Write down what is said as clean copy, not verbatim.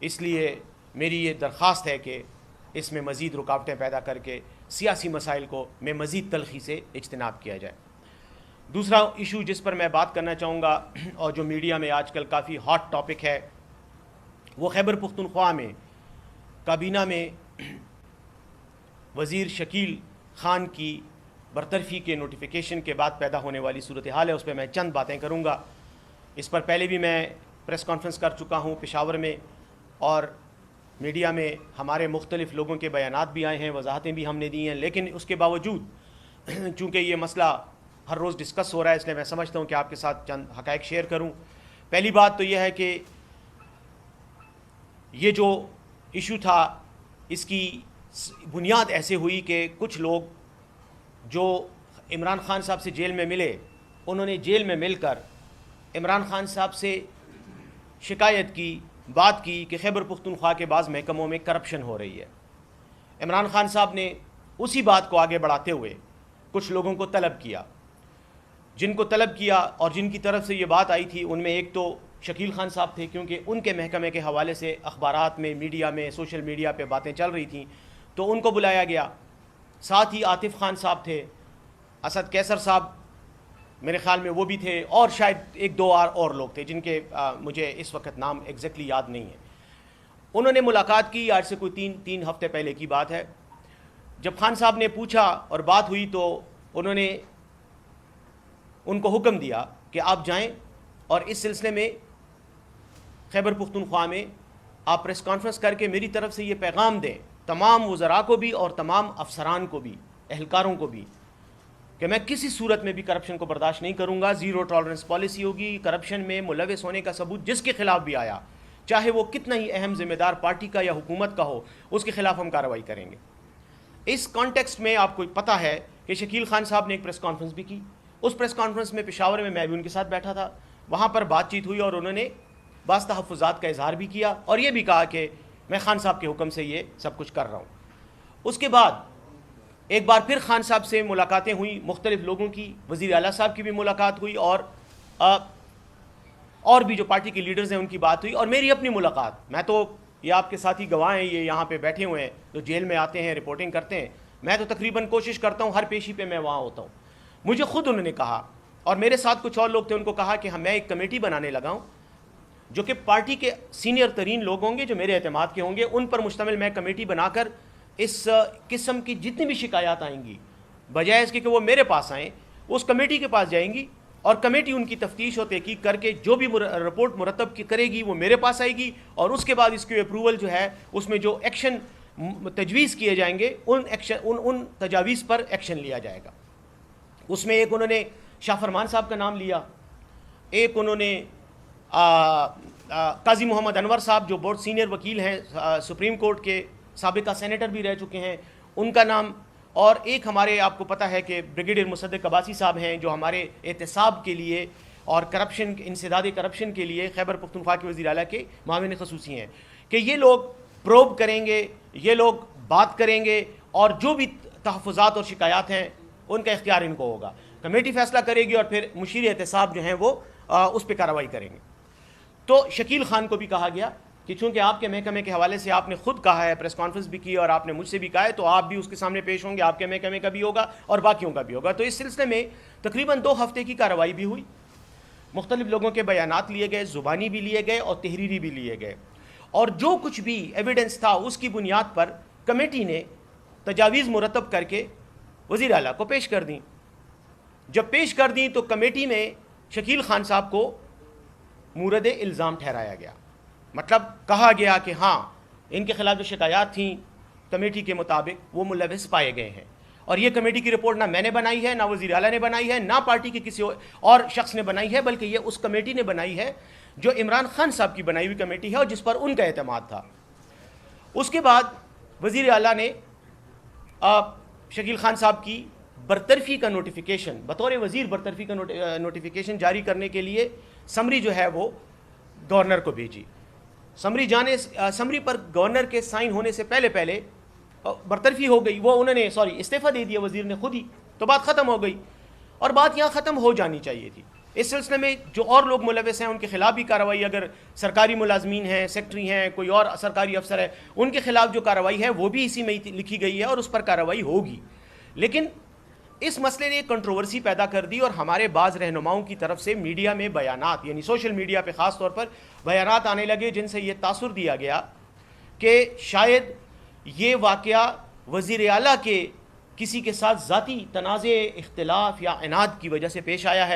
اس لیے میری یہ درخواست ہے کہ اس میں مزید رکاوٹیں پیدا کر کے سیاسی مسائل کو میں مزید تلخی سے اجتناب کیا جائے۔ دوسرا ایشو جس پر میں بات کرنا چاہوں گا اور جو میڈیا میں آج کل کافی ہاٹ ٹاپک ہے، وہ خیبر پختونخوا میں کابینہ میں وزیر شکیل خان کی برطرفی کے نوٹیفیکیشن کے بعد پیدا ہونے والی صورتحال ہے۔ اس پہ میں چند باتیں کروں گا۔ اس پر پہلے بھی میں پریس کانفرنس کر چکا ہوں پشاور میں، اور میڈیا میں ہمارے مختلف لوگوں کے بیانات بھی آئے ہیں، وضاحتیں بھی ہم نے دی ہیں، لیکن اس کے باوجود چونکہ یہ مسئلہ ہر روز ڈسکس ہو رہا ہے، اس لیے میں سمجھتا ہوں کہ آپ کے ساتھ چند حقائق شیئر کروں۔ پہلی بات تو یہ ہے کہ یہ جو ایشو تھا اس کی بنیاد ایسے ہوئی کہ کچھ لوگ جو عمران خان صاحب سے جیل میں ملے، انہوں نے جیل میں مل کر عمران خان صاحب سے شکایت کی، بات کی کہ خیبر پختونخوا کے بعض محکموں میں کرپشن ہو رہی ہے۔ عمران خان صاحب نے اسی بات کو آگے بڑھاتے ہوئے کچھ لوگوں کو طلب کیا، جن کو طلب کیا اور جن کی طرف سے یہ بات آئی تھی ان میں ایک تو شکیل خان صاحب تھے، کیونکہ ان کے محکمے کے حوالے سے اخبارات میں، میڈیا میں، سوشل میڈیا پہ باتیں چل رہی تھیں تو ان کو بلایا گیا۔ ساتھ ہی عاطف خان صاحب تھے، اسد کیسر صاحب میرے خیال میں وہ بھی تھے، اور شاید ایک دو اور لوگ تھے جن کے مجھے اس وقت نام ایگزیکٹلی یاد نہیں ہے۔ انہوں نے ملاقات کی، آج سے کوئی تین ہفتے پہلے کی بات ہے۔ جب خان صاحب نے پوچھا اور بات ہوئی تو انہوں نے ان کو حکم دیا کہ آپ جائیں اور اس سلسلے میں خیبر پختونخوا میں آپ پریس کانفرنس کر کے میری طرف سے یہ پیغام دیں تمام وزراء کو بھی اور تمام افسران کو بھی، اہلکاروں کو بھی، کہ میں کسی صورت میں بھی کرپشن کو برداشت نہیں کروں گا۔ زیرو ٹالرنس پالیسی ہوگی۔ کرپشن میں ملوث ہونے کا ثبوت جس کے خلاف بھی آیا، چاہے وہ کتنا ہی اہم ذمہ دار پارٹی کا یا حکومت کا ہو، اس کے خلاف ہم کارروائی کریں گے۔ اس کانٹیکسٹ میں آپ کو پتہ ہے کہ شکیل خان صاحب نے ایک پریس کانفرنس بھی کی۔ اس پریس کانفرنس میں پشاور میں بھی ان کے ساتھ بیٹھا تھا، وہاں پر بات چیت ہوئی اور انہوں نے بعض تحفظات کا اظہار بھی کیا اور یہ بھی کہا کہ میں خان صاحب کے حکم سے یہ سب کچھ کر رہا ہوں۔ اس کے بعد ایک بار پھر خان صاحب سے ملاقاتیں ہوئیں، مختلف لوگوں کی، وزیر اعلیٰ صاحب کی بھی ملاقات ہوئی اور بھی جو پارٹی کے لیڈرز ہیں ان کی بات ہوئی، اور میری اپنی ملاقات، میں تو یہ آپ کے ساتھی گواہ ہیں، یہ یہاں پہ بیٹھے ہوئے ہیں جو جیل میں آتے ہیں، رپورٹنگ کرتے ہیں، میں تو تقریباً کوشش کرتا ہوں ہر پیشی پہ میں وہاں ہوتا ہوں۔ مجھے خود انہوں نے کہا، اور میرے ساتھ کچھ اور لوگ تھے، ان کو کہا کہ میں ایک کمیٹی بنانے لگا ہوں جو کہ پارٹی کے سینئر ترین لوگ ہوں گے، جو میرے اعتماد کے ہوں گے، ان پر مشتمل میں کمیٹی بنا کر اس قسم کی جتنی بھی شکایات آئیں گی، بجائے اس کے کہ وہ میرے پاس آئیں، اس کمیٹی کے پاس جائیں گی اور کمیٹی ان کی تفتیش اور تحقیق کر کے جو بھی رپورٹ مرتب کرے گی وہ میرے پاس آئے گی، اور اس کے بعد اس کی اپروول جو ہے اس میں جو ایکشن تجویز کیے جائیں گے ان تجاویز پر ایکشن لیا جائے گا۔ اس میں ایک انہوں نے شاہ فرمان صاحب کا نام لیا، ایک انہوں نے قاضی محمد انور صاحب جو بہت سینئر وکیل ہیں، سپریم کورٹ کے سابقہ سینیٹر بھی رہ چکے ہیں، ان کا نام، اور ایک ہمارے آپ کو پتہ ہے کہ بریگیڈیئر مصدق عباسی صاحب ہیں جو ہمارے احتساب کے لیے اور کرپشن، انسداد کرپشن کے لیے خیبر پختونخوا کے وزیر اعلیٰ کے معاون خصوصی ہیں، کہ یہ لوگ پروب کریں گے، یہ لوگ بات کریں گے، اور جو بھی تحفظات اور شکایات ہیں ان کا اختیار ان کو ہوگا۔ کمیٹی فیصلہ کرے گی اور پھر مشیر احتساب جو ہیں وہ اس پہ کارروائی کریں گے۔ تو شکیل خان کو بھی کہا گیا کہ چونکہ آپ کے محکمے کے حوالے سے آپ نے خود کہا ہے، پریس کانفرنس بھی کی اور آپ نے مجھ سے بھی کہا ہے، تو آپ بھی اس کے سامنے پیش ہوں گے، آپ کے محکمے کا بھی ہوگا اور باقیوں کا بھی ہوگا۔ تو اس سلسلے میں تقریباً 2 ہفتے کی کارروائی بھی ہوئی، مختلف لوگوں کے بیانات لیے گئے، زبانی بھی لیے گئے اور تحریری بھی لیے گئے، اور جو کچھ بھی ایویڈنس تھا اس کی بنیاد پر کمیٹی نے تجاویز مرتب کر کے وزیر اعلیٰ کو پیش کر دیں۔ جب پیش کر دیں تو کمیٹی میں شکیل خان صاحب کو مورد الزام ٹھہرایا گیا، مطلب کہا گیا کہ ہاں ان کے خلاف جو شکایات تھیں کمیٹی کے مطابق وہ ملوث پائے گئے ہیں، اور یہ کمیٹی کی رپورٹ نہ میں نے بنائی ہے، نہ وزیر اعلیٰ نے بنائی ہے، نہ پارٹی کے کسی اور شخص نے بنائی ہے، بلکہ یہ اس کمیٹی نے بنائی ہے جو عمران خان صاحب کی بنائی ہوئی کمیٹی ہے اور جس پر ان کا اعتماد تھا۔ اس کے بعد وزیر اعلیٰ نے شکیل خان صاحب کی برطرفی کا نوٹیفیکیشن، بطور وزیر برطرفی کا نوٹیفیکیشن جاری کرنے کے لیے سمری جو ہے وہ گورنر کو بھیجی۔ سمری پر گورنر کے سائن ہونے سے پہلے برطرفی ہو گئی، وہ انہوں نے استعفیٰ دے دیا وزیر نے خود ہی، تو بات ختم ہو گئی، اور بات یہاں ختم ہو جانی چاہیے تھی۔ اس سلسلے میں جو اور لوگ ملوث ہیں ان کے خلاف بھی کارروائی، اگر سرکاری ملازمین ہیں، سیکٹری ہیں، کوئی اور سرکاری افسر ہے، ان کے خلاف جو کارروائی ہے وہ بھی اسی میں لکھی گئی ہے اور اس پر کارروائی ہوگی. لیکن اس مسئلے نے ایک کنٹروورسی پیدا کر دی اور ہمارے بعض رہنماؤں کی طرف سے میڈیا میں بیانات، یعنی سوشل میڈیا پہ خاص طور پر بیانات آنے لگے جن سے یہ تاثر دیا گیا کہ شاید یہ واقعہ وزیر اعلیٰ کے کسی کے ساتھ ذاتی تنازع، اختلاف یا عناد کی وجہ سے پیش آیا ہے.